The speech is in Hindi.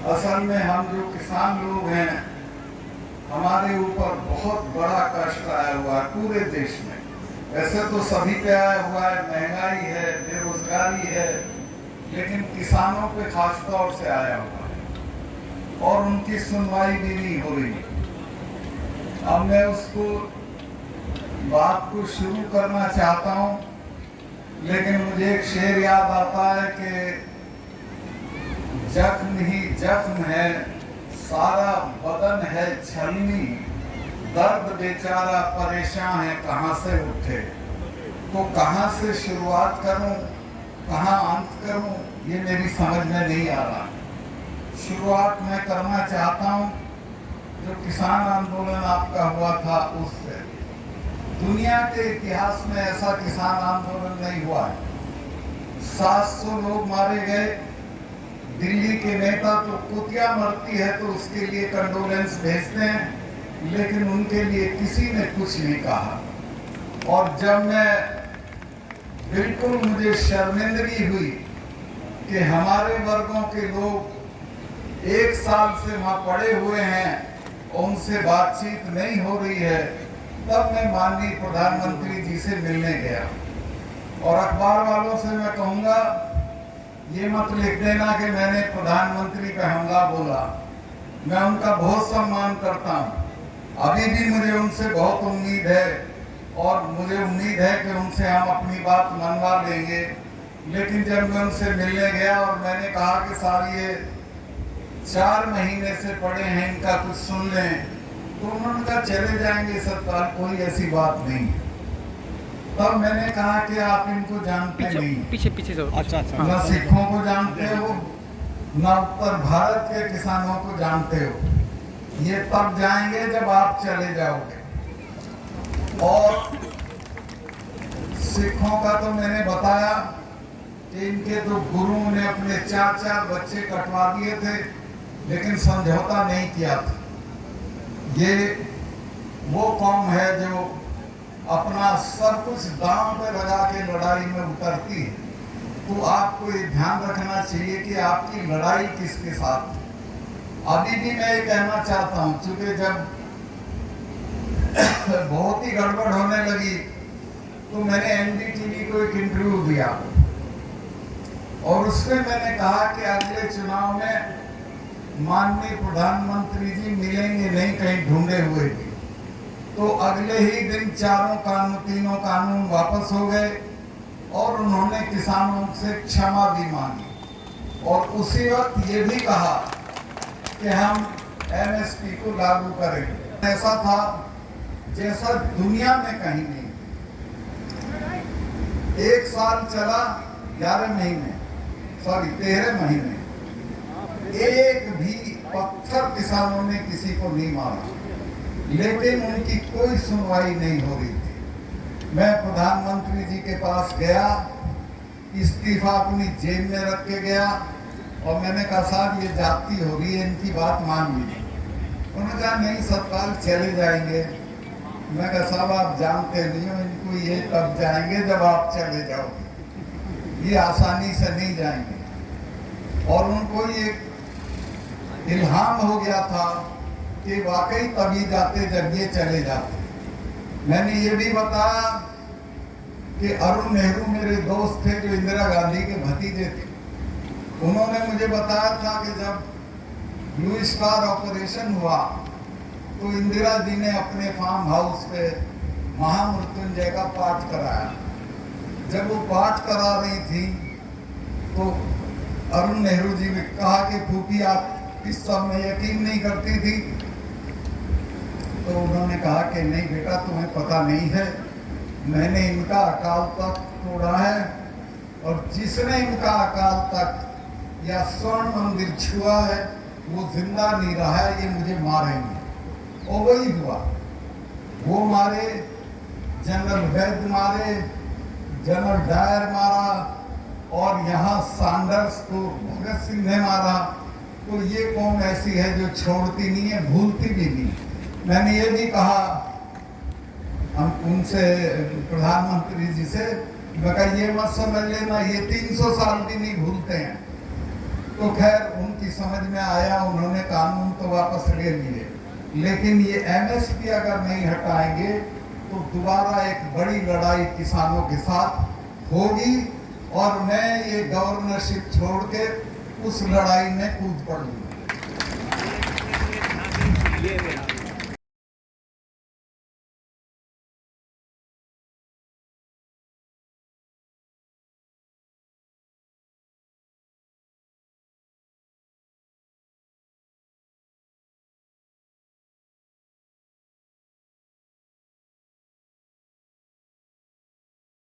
असल में हम जो किसान लोग हैं, हमारे ऊपर बहुत बड़ा कष्ट आया हुआ है पूरे देश में। वैसे तो सभी पे आया हुआ है, महंगाई है, बेरोजगारी है, लेकिन किसानों पे खास तौर से आया हुआ है और उनकी सुनवाई भी नहीं हो रही। अब मैं उसको बात को शुरू करना चाहता हूँ, लेकिन मुझे एक शेर याद आता है कि जख्म ही जख्म है, सारा बदन है छलनी, दर्द बेचारा परेशान है कहाँ से उठे। तो कहाँ से शुरुआत करूं, कहाँ अंत करूं, ये मेरी समझ में नहीं आ रहा। शुरुआत मैं करना चाहता हूं जो किसान आंदोलन आपका हुआ था उससे। दुनिया के इतिहास में ऐसा किसान आंदोलन नहीं हुआ है। 700 लोग मारे गए। दिल्ली के नेता तो कुतिया मरती है तो उसके लिए कंडोलेंस भेजते हैं, लेकिन उनके लिए किसी ने कुछ नहीं कहा। और जब मैं बिल्कुल मुझे शर्मिंदगी हुई कि हमारे वर्गों के लोग 1 साल से वहां पड़े हुए हैं और उनसे बातचीत नहीं हो रही है, तब मैं माननीय प्रधानमंत्री जी से मिलने गया। और अखबार वालों से मैं कहूंगा, ये मत लिख देना कि मैंने प्रधानमंत्री पे हमला बोला। मैं उनका बहुत सम्मान करता हूं, अभी भी मुझे उनसे बहुत उम्मीद है और मुझे उम्मीद है कि उनसे हम अपनी बात मनवा लेंगे। लेकिन जब मैं उनसे मिलने गया और मैंने कहा कि साहब ये 4 महीने से पड़े हैं, इनका कुछ सुन लें, तो उन्होंने कहा चले जाएंगे सरकार, कोई ऐसी बात नहीं। तब मैंने कहा कि आप इनको जानते नहीं, पीछे अच्छा न सिखों को जानते हो, न उत्तर भारत के किसानों को जानते हो। ये तब जाएंगे जब आप चले जाओगे। और सिखों का तो मैंने बताया कि इनके तो गुरुओं ने अपने 4-4 बच्चे कटवा दिए थे, लेकिन समझौता नहीं किया था। ये वो कौम है जो अपना सब कुछ दांव पे लगा के लड़ाई में उतरती है। तो आपको ये ध्यान रखना चाहिए कि आपकी लड़ाई किसके साथ है। अभी भी मैं ये कहना चाहता हूँ, चूंकि जब बहुत ही गड़बड़ होने लगी तो मैंने एनडीटीवी को एक इंटरव्यू दिया और उसमें मैंने कहा कि अगले चुनाव में माननीय प्रधानमंत्री जी मिलेंगे नहीं, कहीं ढूंढे हुए भी। तो अगले ही दिन तीनों कानून वापस हो गए और उन्होंने किसानों से क्षमा भी मांगी और उसी वक्त ये भी कहा कि हम एमएसपी को लागू करेंगे। ऐसा था जैसा दुनिया में कहीं नहीं। 1 साल चला, 13 महीने, एक भी पत्थर किसानों ने किसी को नहीं मारा, लेकिन उनकी कोई सुनवाई नहीं हो रही थी। मैं प्रधानमंत्री जी के पास गया, इस्तीफा अपनी जेब में रख के गया और मैंने कहा साहब ये जाती हो रही है, इनकी बात मान लीजिए। उन्होंने कहा नहीं सरकार चले जाएंगे। मैं कहा साहब आप जानते नहीं हो, इनको ये तब जाएंगे जब आप चले जाओगे, ये आसानी से नहीं जाएंगे। और उनको ये इल्हाम हो गया था कि वाकई तभी जाते जब ये चले जाते। मैंने ये भी बताया कि अरुण नेहरू मेरे दोस्त थे जो इंदिरा गांधी के भतीजे थे। उन्होंने मुझे बताया था कि जब ब्लू स्टार ऑपरेशन हुआ तो इंदिरा जी ने अपने फार्म हाउस पे महामृत्युंजय का पाठ कराया। जब वो पाठ करा रही थी तो अरुण नेहरू जी ने कहा कि फूफी आप इस सब में यकीन नहीं करती थी? तो उन्होंने कहा कि नहीं बेटा तुम्हें पता नहीं है, मैंने इनका अकाल तख्त तोड़ा है और जिसने इनका अकाल तख्त या स्वर्ण मंदिर छुआ है वो जिंदा नहीं रहा है, ये मुझे मारेंगे। और वही हुआ, वो मारे, जनरल वैद्य मारे, जनरल डायर मारा और यहाँ सैंडर्स को भगत सिंह ने मारा। तो ये कौन ऐसी है जो छोड़ती नहीं है, भूलती भी नहीं। मैंने ये भी कहा हम उनसे, प्रधानमंत्री जी से, मैं कहा ये मत समझ लेना ये 300 साल भी नहीं भूलते हैं। तो खैर उन उनकी समझ में आया, उन्होंने कानून तो वापस ले लिए, लेकिन ये एमएसपी अगर नहीं हटाएंगे तो दोबारा एक बड़ी लड़ाई किसानों के साथ होगी और मैं ये गवर्नरशिप छोड़ के उस लड़ाई में कूद पड़ूंगा।